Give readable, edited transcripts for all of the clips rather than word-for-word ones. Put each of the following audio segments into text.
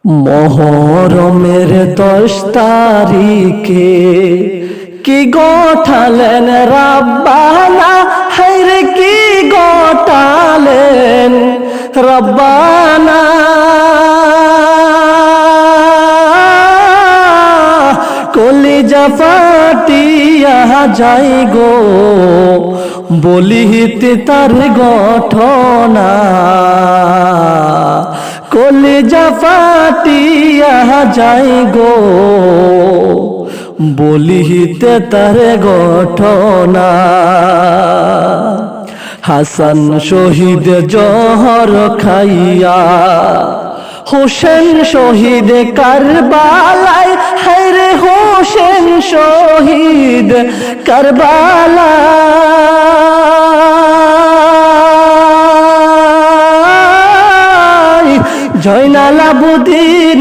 মোহরমের 10 তারিখে কি গোঠালেন রব্বানা, হায়রে কি গোঠালেন রব্বানা। কলিজা ফাটিয়া যায় গো বলিতে তার ঘটনা, কলিজা ফাটিয়া যায় গো বলিতে তার ঘটনা। হাসান শহীদ জহর খাইয়া হোসেন শহীদ কারবালায়, হায়রে হোসেন শহীদ কারবালায়। জয়নাল আবেদিন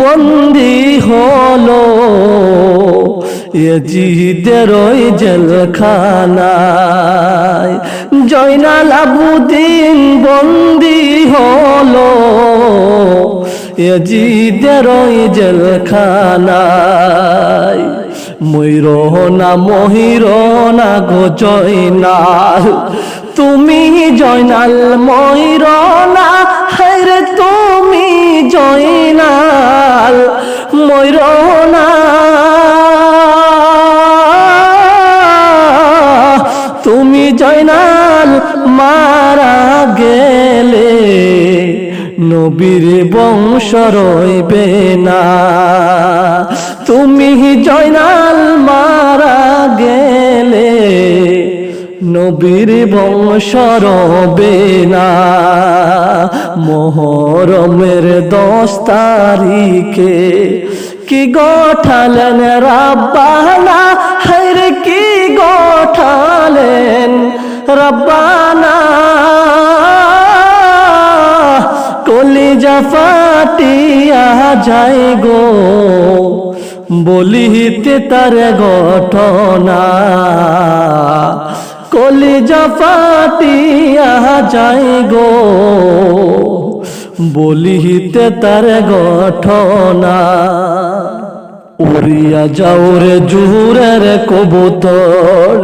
বন্দী হলো ইয়াজিদের ওই জেলখানায়, জয়নাল আবেদিন বন্দী হলো ইয়াজিদের ওই জেলখানায়। ময়ূরনা মহিরনা গো জয়নাল, তুমি জয়নাল ময়ূরনা, হায়রে তুমি জয়নাল ময়ূরনা। তুমি জয়নাল মারা গেলে নবীর বংশ রইবে না, তুমি জয়নাল মারা গেলে নবীর বংশ রবে না। মোহরমের 10 তারিখে কি গোঠালেন রব্বানা, হায়রে কি গোঠালেন রব্বানা। কলিজা ফাটিয়া যায় গো বলিতে তার ঘটনা, কলিজা ফাটিয়া যায় গো বলিতে তার ঘটনা। উড়িয়া যাও রে জুরের কবুতর,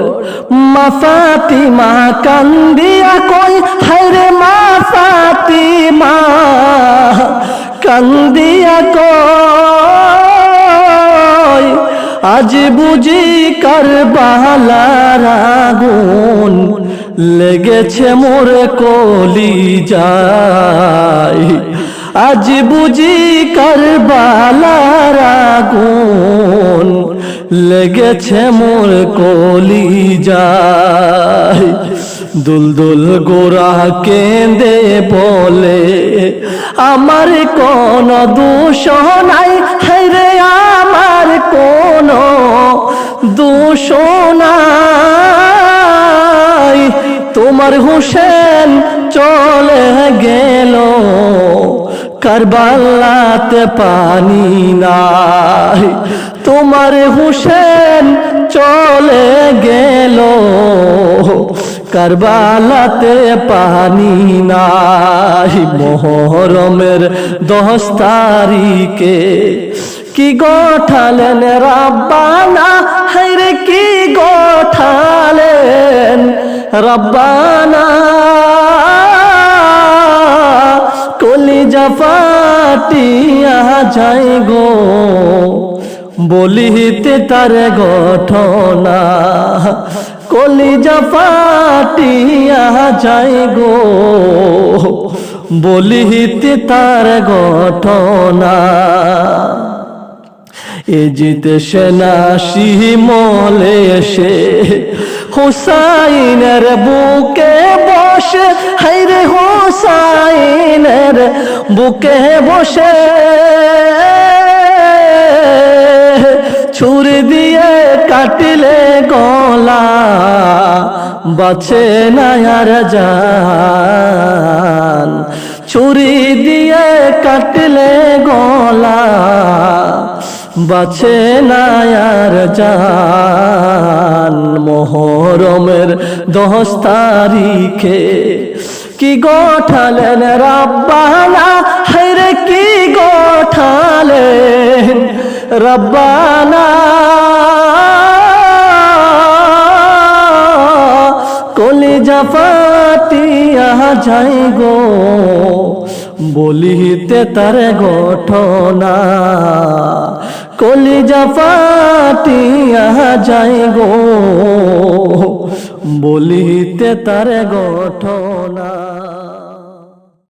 মা ফাতিমা কান্দিয়া কই, হায়রে মা ফাতিমা কান্দিয়া কই, আজ বুঝি কারবালার আগুন লেগেছে মোর কলিজায়, আজ বুঝি কারবালার আগুন লেগেছে মোর কলিজায়। দুলদুল গোরা কেঁদে বলে আমার কোন দোষ নাই, হায়রে আমার কোন দোষ নাই। তোমার হোসেন চলে গেল কারবালাতে পানি নাই, তোমার হোসেন চলে গেল কারবালাতে পানি নাই। মোহরমের 10 তারিখে কি গোঠালেন রব্বানা, হায়রে কি গোঠালেন রব্বানা। কলিজা ফাটিয়া যায় গো বলিতে তার ঘটনা, কলিজা ফাটিয়া যায় গো বলিতে তার ঘটনা। এ জিতে সেনা শিমলে এসে হুসাইনের বুকে বসে, হায়রে হুসাইনের বুকে বসে ছুরি দিয়ে কাটিলে গলা, বাঁচে না আর জান, ছুরি দিয়ে কাটলে গলা, বাঁচে না আর জান। মোহরমের 10 তারিখে কি গোঠালেন রব্বানা, হায়রে কি গোঠা বলেন রব্বানা কলিজা ফাটিয়া যাই গো বলিতে তার ঘটনা কলিজা ফাটিয়া যাই গো বলিতে তার ঘটনা।